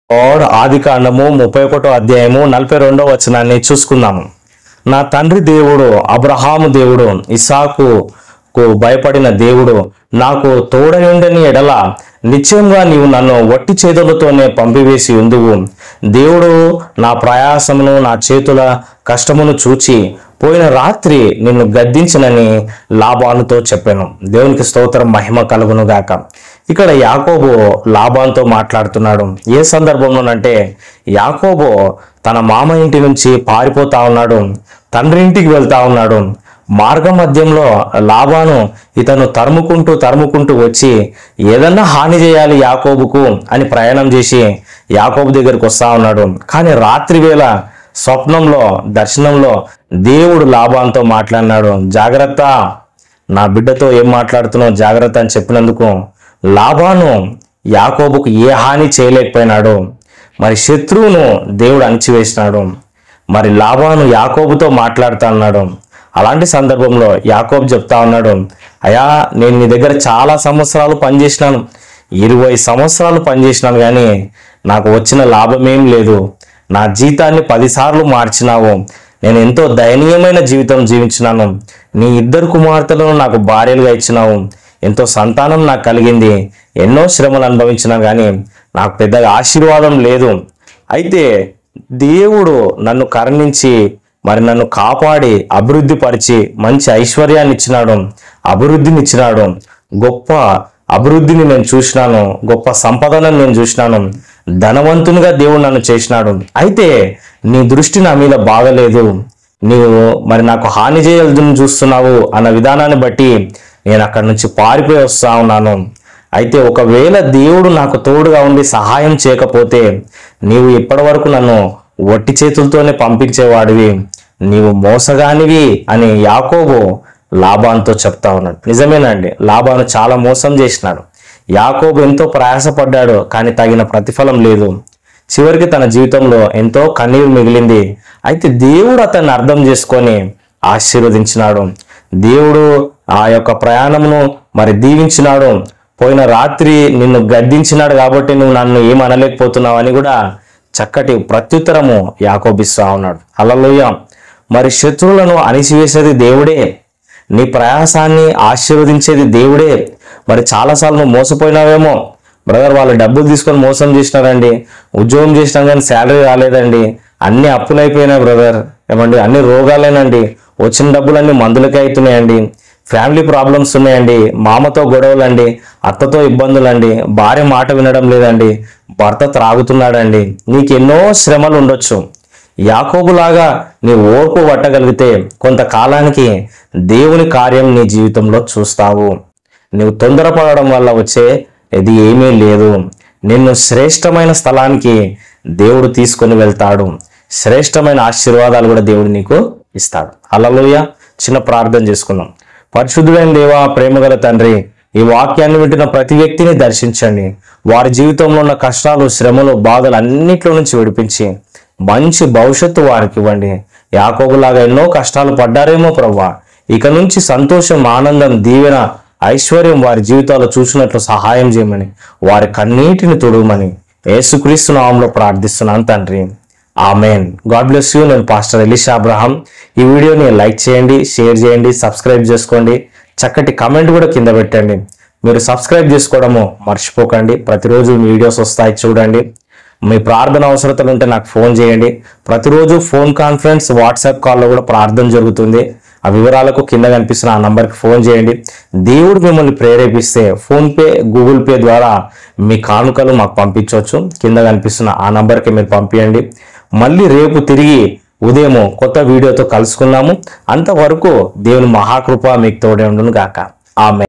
ఆది కాండము 31వ అధ్యాయము 42వ వచనాన్ని చూసుకుందాము. నా తండ్రి దేవుడు అబ్రహాము దేవుడు, ఇస్సాకుకు భయపడిన దేవుడు నాకు తోడయుండని ఎడల నిశ్చయంగా నీవు నన్ను వట్టి చేతులతోనే పంపివేసి ఉందువు. దేవుడు నా ప్రయాసమును నా చేతుల కష్టమును చూచి పోయిన రాత్రి నిన్ను గద్దించినని లాబానుతో చెప్పాను. దేవునికి స్తోత్రం, మహిమ కలుగును గాక. ఇక్కడ యాకోబు లాబానుతో మాట్లాడుతున్నాడు. ఏ సందర్భంలోనంటే యాకోబు తన మామ ఇంటి నుంచి పారిపోతా ఉన్నాడు, తండ్రి ఇంటికి వెళ్తా ఉన్నాడు. మార్గ మధ్యంలో లాబాను ఇతను తరుముకుంటూ వచ్చి ఏదన్నా హాని చేయాలి యాకోబుకు అని ప్రయాణం చేసి యాకోబు దగ్గరికి వస్తా ఉన్నాడు. కానీ రాత్రి వేళ స్వప్నంలో దర్శనంలో దేవుడు లాబానుతో మాట్లాడినాడు. జాగ్రత్త, నా బిడ్డతో ఏం మాట్లాడుతున్నావు జాగ్రత్త అని చెప్పినందుకు లాబాను యాకోబుకు ఏ హాని చేయలేకపోయినాడు. మరి శత్రువును దేవుడు అణిచివేసినాడు. మరి లాబాను యాకోబుతో మాట్లాడుతా ఉన్నాడు. అలాంటి సందర్భంలో యాకోబు చెప్తా ఉన్నాడు, అయ్యా నేను నీ దగ్గర చాలా సంవత్సరాలు పనిచేసినాను, 20 సంవత్సరాలు పనిచేసినాను, కానీ నాకు వచ్చిన లాభమేం లేదు. నా జీతాన్ని 10 సార్లు మార్చినావు. నేను ఎంతో దయనీయమైన జీవితం జీవించినాను. నీ 2 కుమార్తెలను నాకు భార్యలుగా ఇచ్చినావు. ఎంతో సంతానం నాకు కలిగింది. ఎన్నో శ్రమలు అనుభవించినా కానీ నాకు పెద్దగా ఆశీర్వాదం లేదు. అయితే దేవుడు నన్ను కరుణించి మరి నన్ను కాపాడి అభివృద్ధి పరిచి మంచి ఐశ్వర్యాన్ని ఇచ్చినాడు, అభివృద్ధిని ఇచ్చినాడు. గొప్ప అభివృద్ధిని నేను చూసినాను, గొప్ప సంపదను నేను చూసినాను, ధనవంతునిగా దేవుడు నన్ను చేసినాడు. అయితే నీ దృష్టి నా మీద బాగలేదు, నీవు మరి నాకు హాని చేయాలని చూస్తున్నావు అన్న విధానాన్ని బట్టి నేను అక్కడి నుంచి పారిపోయి వస్తా ఉన్నాను. అయితే ఒకవేళ దేవుడు నాకు తోడుగా ఉండి సహాయం చేయకపోతే నీవు ఇప్పటి వరకు నన్ను వట్టి చేతులతోనే పంపించేవాడివి, నీవు మోసగానివి అని యాకోబు లాబానుతో చెప్తా ఉన్నాడు. నిజమేనండి, లాబాను చాలా మోసం చేసినాడు. యాకోబు ఎంతో ప్రయాసపడ్డాడు, కానీ తగిన ప్రతిఫలం లేదు. చివరికి తన జీవితంలో ఎంతో కన్నీరు మిగిలింది. అయితే దేవుడు అతన్ని అర్థం చేసుకొని ఆశీర్వదించినాడు. దేవుడు ఆ యొక్క ప్రయాణమును మరి దీవించినాడు. పోయిన రాత్రి నిన్ను గద్దించినాడు కాబట్టి నువ్వు నన్ను ఏమనలేకపోతున్నావు అని కూడా చక్కటి ప్రత్యుత్తరము యాకోబిస్తా ఉన్నాడు. హల్లెలూయా. మరి శత్రువులను అణిచివేసేది దేవుడే, నీ ప్రయాసాన్ని ఆశీర్వదించేది దేవుడే. మరి చాలాసార్లు నువ్వు మోసపోయినావేమో, బ్రదర్ వాళ్ళు డబ్బులు తీసుకొని మోసం చేసినారండి, ఉద్యోగం చేసినా కానీ శాలరీ రాలేదండి, అన్ని అప్పులైపోయినాయి బ్రదర్, ఏమండి అన్ని రోగాలేనండి, వచ్చిన డబ్బులన్నీ మందులకే అవుతున్నాయండి, ఫ్యామిలీ ప్రాబ్లమ్స్ ఉన్నాయండి, మామతో గొడవలండి, అత్తతో ఇబ్బందులండి, భార్య మాట వినడం లేదండి, భర్త త్రాగుతున్నాడండి, నీకు ఎన్నో శ్రమలు ఉండొచ్చు. యాకోబులాగా నీ ఓర్పు పట్టగలిగితే కొంతకాలానికి దేవుని కార్యం నీ జీవితంలో చూస్తావు. నువ్వు తొందరపడడం వల్ల వచ్చే ఇది ఏమీ లేదు. నిన్ను శ్రేష్టమైన స్థలానికి దేవుడు తీసుకొని వెళ్తాడు. శ్రేష్టమైన ఆశీర్వాదాలు కూడా దేవుడు నీకు ఇస్తాడు. హల్లెలూయా. చిన్న ప్రార్థన చేసుకుందాం. పరిశుద్ధుడైన దేవా, ప్రేమగల తండ్రి, ఈ వాక్యాన్ని వింటున్న ప్రతి వ్యక్తిని దర్శించండి. వారి జీవితంలో ఉన్న కష్టాలు, శ్రమలు, బాధలు అన్నిట్లో నుంచి విడిపించి మంచి భవిష్యత్తు వారికి ఇవ్వండి. యాకోబులాగా ఎన్నో కష్టాలు పడ్డారేమో ప్రభువా, ఇక నుంచి సంతోషం, ఆనందం, దీవెన, ఐశ్వర్యం వారి జీవితాల్లో చూసినట్లు సహాయం చేయమని, వారి కన్నీటిని తుడవమని యేసుక్రీస్తు నామములో ప్రార్థిస్తున్నాను తండ్రి. ఆమెన్. God bless you. నేను పాస్టర్ ఎలీషా అబ్రహాం. ఈ వీడియోని లైక్ చేయండి, షేర్ చేయండి, సబ్స్క్రైబ్ చేసుకోండి. చక్కటి కమెంట్ కూడా కింద పెట్టండి. మీరు సబ్స్క్రైబ్ చేసుకోవడము మర్చిపోకండి. ప్రతిరోజు వీడియోస్ వస్తాయి చూడండి. మీ ప్రార్థన అవసరతలు ఉంటే నాకు ఫోన్ చేయండి. ప్రతిరోజు ఫోన్ కాన్ఫరెన్స్, వాట్సాప్ కాల్లో కూడా ప్రార్థన జరుగుతుంది. ఆ వివరాలకు కింద కనిపిస్తున్న ఆ నంబర్కి ఫోన్ చేయండి. దేవుడు మిమ్మల్ని ప్రేరేపిస్తే ఫోన్పే, గూగుల్ పే ద్వారా మీ కానుకలు మాకు పంపించవచ్చు. కింద కనిపిస్తున్న ఆ నంబర్కి మీరు పంపించండి. మళ్ళీ రేపు తిరిగి ఉదయం కొత్త వీడియోతో కలుసుకున్నాము. అంతవరకు దేవుని మహాకృప మీకు తోడే ఉండును గాక. ఆమెన్.